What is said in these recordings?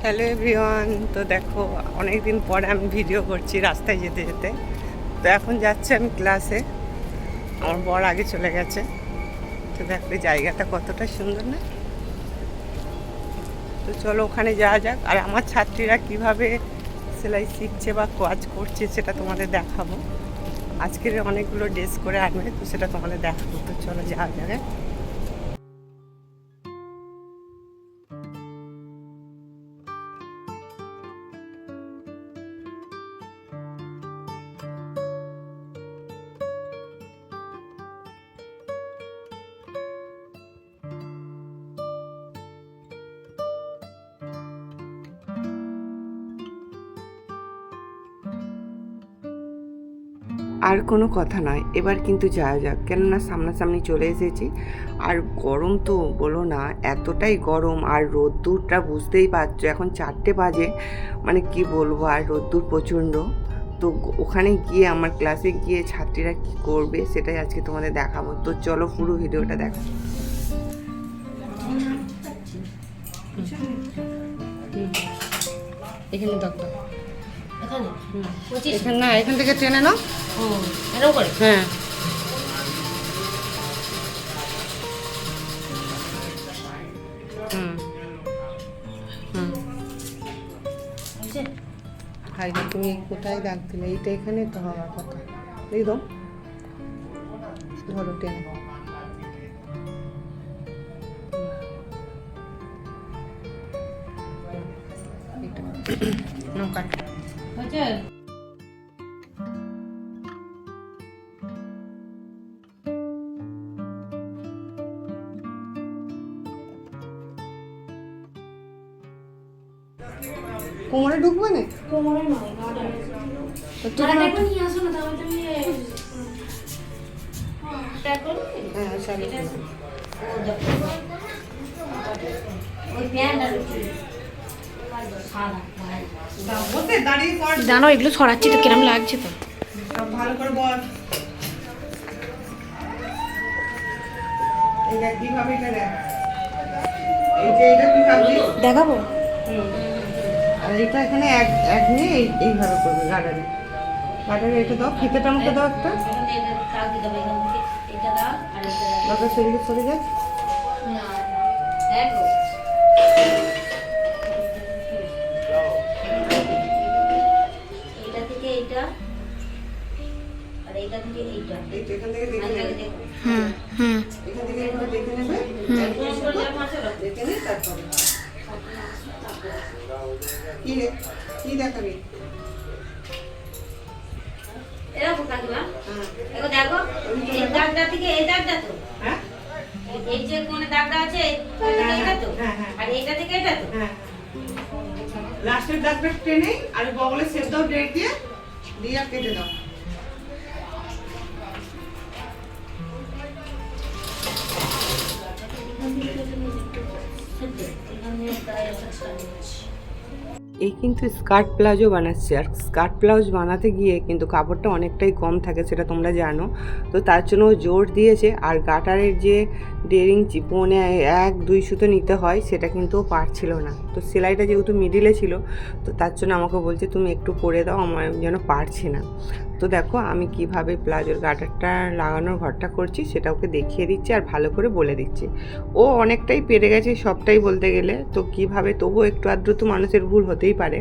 Hello everyone. তো দেখো অনেক দিন পরে আমি ভিডিও করছি রাস্তায় যেতে যেতে। তো এখন যাচ্ছি আমি ক্লাসে, আমার বর আগে চলে গেছে। তো দেখো জায়গাটা কতটা সুন্দর না? তো চলো ওখানে যাওয়া যাক, আর আমার ছাত্রীরা কিভাবে সেলাই শিখছে বা কাজ করছে সেটা তোমাদের দেখাবো। আজকের অনেকগুলো ড্রেস করে আনবে, তো সেটা তোমাদের দেখাবো। তো চলো যাওয়া যাক। আর কোনো কথা নয়, এবার কিন্তু যাওয়া যাক, কেননা সামনাসামনি চলে এসেছি। আর গরম তো বলো না, এতটাই গরম, আর রোদ্দুরটা বুঝতেই পারছো, এখন 4টে বাজে, মানে কি বলবো, আর রোদ্দুর প্রচণ্ড। তো ওখানে গিয়ে আমার ক্লাসে গিয়ে ছাত্রীরা কি করবে সেটাই আজকে তোমাদের দেখাবো। তো চলো পুরো ভিডিওটা দেখো। এখানে দেখো, এখানে না, এখান থেকে টেনে নাও। এরকম করে? হ্যাঁ, হুম হুম। হাই রে, তুমি কোথায় দাগ দিলে? এইটা এখানে তো হওয়ার কথা। এই দাও, ধরো টেনে। নৌকা হয়েছে? কোমরে ঢুকবে না? কোমরে নয়, তো আর একটা নিয়ে আসো না, তাহলে তুমি ট্যাগ করবে। হ্যাঁ চলো। ওই প্যান্ট আর সাদা দাঁড়িয়ে পড়, জানো এগুলো ছড়াচ্ছি তো কিরম লাগছে তো। ভালো করে বল। এইটা কিভাবে এটা দেখ, এই যে এটা কিভাবে দেখাবো? আর এটা এখানে এক এক নিয়ে এইভাবে করবে। গার্ডারে গার্ডারে এটা দাও, ফিতেটা আমাকে দাও একটা। দরকার সেদিকে সরে যায়। এইটা থেকে এইটা আর এইটা থেকে এইটা। এই তো এখান থেকে দেখে নেবে, হুম হুম। এখান থেকে এইভাবে দেখে নেবে, দেখে নিয়ে তারপরে কি কি দেখাবি? এরকম কাকিমা, দেখো দেখো, এই দাগটা থেকে এই দাগটা তো, হ্যাঁ এই যে কোণে দাগটা আছে এটা তো, আর এইটা থেকে এটা তো। হ্যাঁ, লাস্টের দাগটা টেনে আর বগলে সেপ দাও, ডেট দিয়ে দিয়ে আর কেটে দাও। এই কিন্তু স্কার্ট প্লাজো বানাচ্ছে, আর স্কার্ট ব্লাউজ বানাতে গিয়ে কিন্তু কাপড়টা অনেকটাই কম থাকে, সেটা তোমরা জানো। তো তার জন্য জোর দিয়েছে, আর গাটারের যে ডেরিং চিপনে 1-2 সুতো নিতে হয় সেটা কিন্তু পারছিল না। তো সেলাইটা যেহেতু মিডিলে ছিল, তো তার জন্য আমাকে বলছে তুমি একটু করে দাও, আমার যেন পারছি না। তো দেখো আমি কিভাবে প্লাজোর গাটারটা লাগানোর ঘরটা করছি সেটা ওকে দেখিয়ে দিচ্ছি, আর ভালো করে বলে দিচ্ছি। ও অনেকটাই পেরে গেছে, সবটাই বলতে গেলে। তো কিভাবে, তবুও একটু আধটু তো মানুষের ভুল হতেই পারে।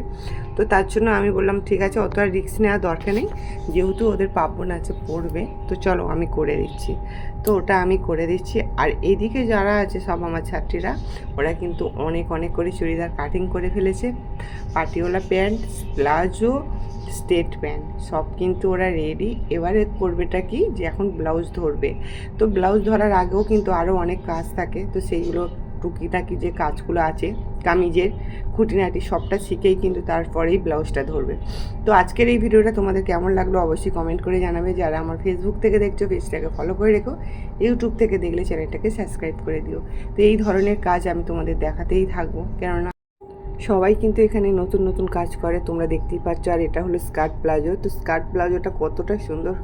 তো তার জন্য আমি বললাম ঠিক আছে, অত আর রিস্ক নেওয়ার দরকার নেই, যেহেতু ওদের পার্বণ আছে পড়বে, তো চলো আমি করে দিচ্ছি। তো ওটা আমি করে দিচ্ছি। আর এইদিকে যারা আছে সব আমার ছাত্রীরা, ওরা কিন্তু অনেক অনেক করে চুড়িদার কাটিং করে ফেলেছে। Patiwala pant, palazzo, straight pant সব কিন্তু ওরা রেডি। এবারে করবেটা কি, যে এখন ব্লাউজ ধরবে। তো ব্লাউজ ধরার আগেও কিন্তু আরও অনেক কাজ থাকে, তো সেইগুলো টুকিটাকি যে কাজগুলো আছে কামিজের খুঁটিনাটি সবটা শিখেই কিন্তু তারপরেই ব্লাউজটা ধরবে। তো আজকের এই ভিডিওটা তোমাদের কেমন লাগলো অবশ্যই কমেন্ট করে জানাবে। যারা আমার ফেসবুক থেকে দেখছো পেজটাকে ফলো করে রেখো, ইউটিউব থেকে দেখলে চ্যানেলটাকে সাবস্ক্রাইব করে দিও। তো এই ধরনের কাজ আমি তোমাদের দেখাতেই থাকবো, কেননা সবাই কিন্তু এখানে নতুন নতুন কাজ করে, তোমরা দেখতেই পাচ্ছ। আর এটা হলো স্কার্ট প্লাজো। তো স্কার্ট প্লাজোটা কতটা সুন্দর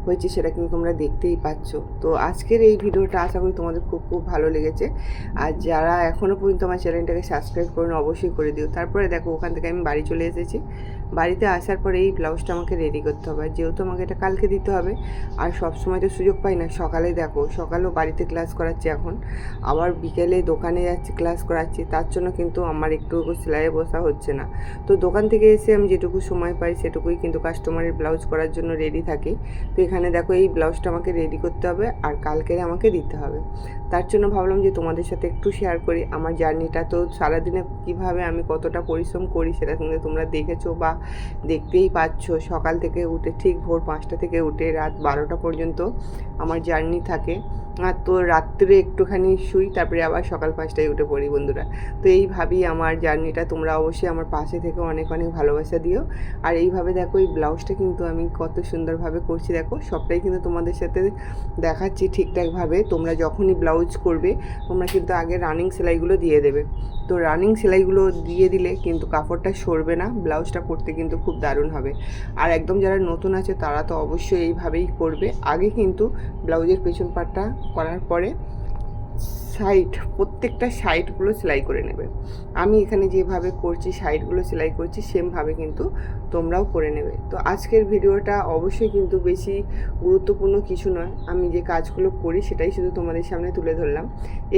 হয়েছে সেটা কিন্তু তোমরা দেখতেই পাচ্ছ। তো আজকের এই ভিডিওটা আশা করি তোমাদের খুব খুব ভালো লেগেছে। আর যারা এখনও পর্যন্ত আমার চ্যানেলটাকে সাবস্ক্রাইব করুন অবশ্যই করে দিও। তারপরে দেখো ওখান থেকে আমি বাড়ি চলে এসেছি। বাড়িতে আসার পরে এই ব্লাউজটা আমাকে রেডি করতে হবে, যেহেতু আমাকে এটা কালকে দিতে হবে। আর সব সময় তো সুযোগ পাই না, সকালে দেখো সকালেও বাড়িতে ক্লাস করাচ্ছি, এখন আবার বিকেলে দোকানে যাচ্ছি ক্লাস করাচ্ছি, তার জন্য কিন্তু আমার একটু সেলাইয়ে বসা হচ্ছে না। তো দোকান থেকে এসে আমি যেটুকু সময় পাই সেটুকুই কিন্তু কাস্টমারের ব্লাউজ করার জন্য রেডি থাকি। তো এখানে দেখো এই ব্লাউজটা আমাকে রেডি করতে হবে আর কালকেরে আমাকে দিতে হবে। তার জন্য ভাবলাম যে তোমাদের সাথে একটু শেয়ার করি আমার জার্নিটা। তো সারাদিনে কীভাবে আমি কতটা পরিশ্রম করি সেটা কিন্তু তোমরা দেখেছো বা দেখতেই পাচ্ছ। সকাল থেকে উঠে ঠিক ভোর 5টা থেকে উঠে রাত 12টা পর্যন্ত আমার জার্নি থাকে। আর তো রাত্রে একটুখানি শুই, তারপরে আবার সকাল 5টায় উঠে পড়ি বন্ধুরা। তো এইভাবেই আমার জার্নিটা, তোমরা অবশ্যই আমার পাশে থেকে অনেক অনেক ভালোবাসা দিও। আর এইভাবে দেখো এই ব্লাউজটা কিন্তু আমি কত সুন্দরভাবে করছি, দেখো সবটাই কিন্তু তোমাদের সাথে দেখাচ্ছি ঠিকঠাকভাবে। তোমরা যখনই ব্লাউজ করবে তোমরা কিন্তু আগে রানিং সেলাইগুলো দিয়ে দেবে। তো রানিং সেলাইগুলো দিয়ে দিলে কিন্তু কাপড়টা সরবে না, ব্লাউজটা করতে কিন্তু খুব দারুণ হবে। আর একদম যারা নতুন আছে তারা তো অবশ্যই এইভাবেই করবে। আগে কিন্তু ব্লাউজের পেছন পাটটা করার পরে সাইড, প্রত্যেকটা সাইডগুলো সেলাই করে নেবে। আমি এখানে যেভাবে করছি সাইডগুলো সেলাই করছি সেমভাবে কিন্তু তোমরাও করে নেবে। তো আজকের ভিডিওটা অবশ্যই কিন্তু বেশি গুরুত্বপূর্ণ কিছু নয়, আমি যে কাজগুলো করি সেটাই শুধু তোমাদের সামনে তুলে ধরলাম।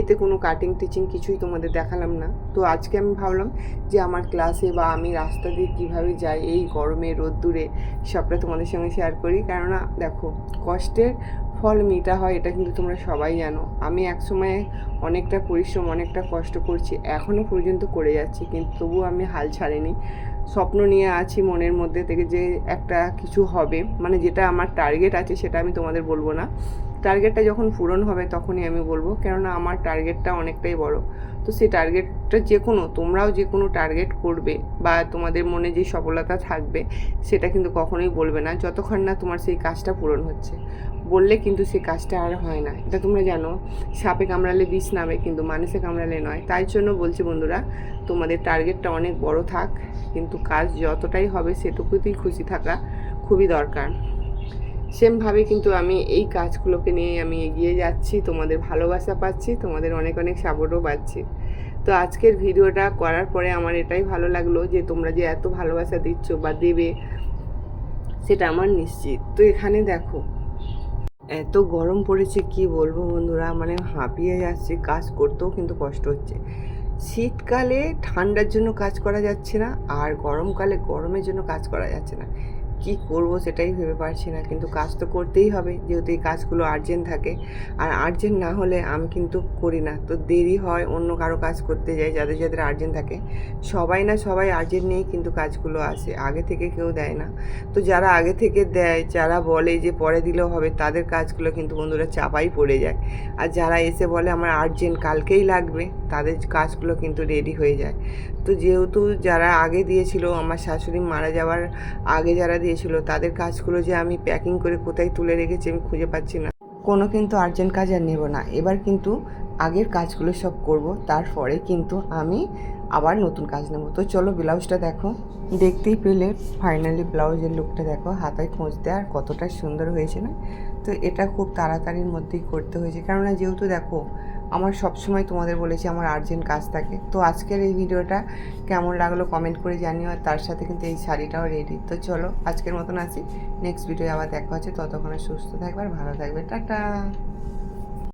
এতে কোনো কাটিং টিচিং কিছুই তোমাদের দেখালাম না। তো আজকে আমি ভাবলাম যে আমার ক্লাসে বা আমি রাস্তা দিয়ে কীভাবে যাই এই গরমে রোদ্দুরে সবটা তোমাদের সঙ্গে শেয়ার করি। কেননা দেখো কষ্টের ফল মিঠা হয়, এটা কিন্তু তোমরা সবাই জানো। আমি একসময় অনেকটা পরিশ্রম অনেকটা কষ্ট করছি, এখনও পর্যন্ত করে যাচ্ছি, কিন্তু তবুও আমি হাল ছাড়িনি। স্বপ্ন নিয়ে আছি মনের মধ্যে থেকে যে একটা কিছু হবে, মানে যেটা আমার টার্গেট আছে সেটা আমি তোমাদের বলবো না। টার্গেটটা যখন পূরণ হবে তখনই আমি বলবো, কেননা আমার টার্গেটটা অনেকটাই বড়। তো সেই টার্গেটটা যে কোনো, তোমরাও যে কোনো টার্গেট করবে বা তোমাদের মনে যে সফলতা থাকবে সেটা কিন্তু কখনোই বলবে না যতক্ষণ না তোমার সেই কাজটা পূরণ হচ্ছে। বললে কিন্তু সেই কাজটা আর হয় না, এটা তোমরা জানো। সাপে কামড়ালে বিষ নামে, কিন্তু মানুষে কামড়ালে নয়। তাই জন্য বলছি বন্ধুরা, তোমাদের টার্গেটটা অনেক বড় থাক, কিন্তু কাজ যতটাই হবে সেটুকুতেই খুশি থাকা খুবই দরকার। সেমভাবে কিন্তু আমি এই কাজগুলোকে নিয়ে আমি এগিয়ে যাচ্ছি, তোমাদের ভালোবাসা পাচ্ছি, তোমাদের অনেক অনেক সাপোর্টও পাচ্ছি। তো আজকের ভিডিওটা করার পরে আমার এটাই ভালো লাগলো যে তোমরা যে এত ভালোবাসা দিচ্ছ বা দেবে সেটা আমার নিশ্চিত। তো এখানে দেখো এত গরম পড়েছে কি বলবো বন্ধুরা, মানে হাঁপিয়ে যাচ্ছে, কাজ করতেও কিন্তু কষ্ট হচ্ছে। শীতকালে ঠান্ডার জন্য কাজ করা যাচ্ছে না, আর গরমকালে গরমের জন্য কাজ করা যাচ্ছে না। কি করব সেটাই ভেবে পারছি না, কিন্তু কাজ তো করতেই হবে, যেহেতু এই কাজগুলো আর্জেন্ট থাকে। আর আর্জেন্ট না হলে আমি কিন্তু করি না, তো দেরি হয় অন্য কারো কাজ করতে যাই যাদের যাদের আর্জেন্ট থাকে। সবাই না সবাই আর্জেন্ট নিয়েই কিন্তু কাজগুলো আসে, আগে থেকে কেউ দেয় না। তো যারা আগে থেকে দেয়, যারা বলে যে পরে দিলেও হবে, তাদের কাজগুলো কিন্তু বন্ধুরা চাপাই পড়ে যায়। আর যারা এসে বলে আমার আর্জেন্ট কালকেই লাগবে, তাদের কাজগুলো কিন্তু রেডি হয়ে যায়। তো যেহেতু যারা আগে দিয়েছিল, আমার শাশুড়ি মারা যাওয়ার আগে যারা দিয়েছিল, তাদের কাজগুলো যে আমি প্যাকিং করে কোথায় তুলে রেখেছি আমি খুঁজে পাচ্ছি না। কোনো কিন্তু আর্জেন্ট কাজ আর নেব না, এবার কিন্তু আগের কাজগুলো সব করব, তারপরে কিন্তু আমি আবার নতুন কাজ নেব। তো চলো ব্লাউজটা দেখো, দেখতেই পেলে ফাইনালি ব্লাউজের লুকটা দেখো, হাতায় খোঁজ দেয় আর কতটা সুন্দর হয়েছে না। তো এটা খুব তাড়াতাড়ির মধ্যেই করতে হয়েছে, কেননা যেহেতু দেখো আমার সবসময় তোমাদের বলেছি আমার আর্জেন্ট কাজ থাকে। তো আজকের এই ভিডিওটা কেমন লাগলো কমেন্ট করে জানিও, আর তার সাথে কিন্তু এই শাড়িটাও রেডি। তো চলো আজকের মতন আসি, নেক্সট ভিডিও আবার দেখা হচ্ছে, ততক্ষণে সুস্থ থাকবে আর ভালো থাকবে, টাটা।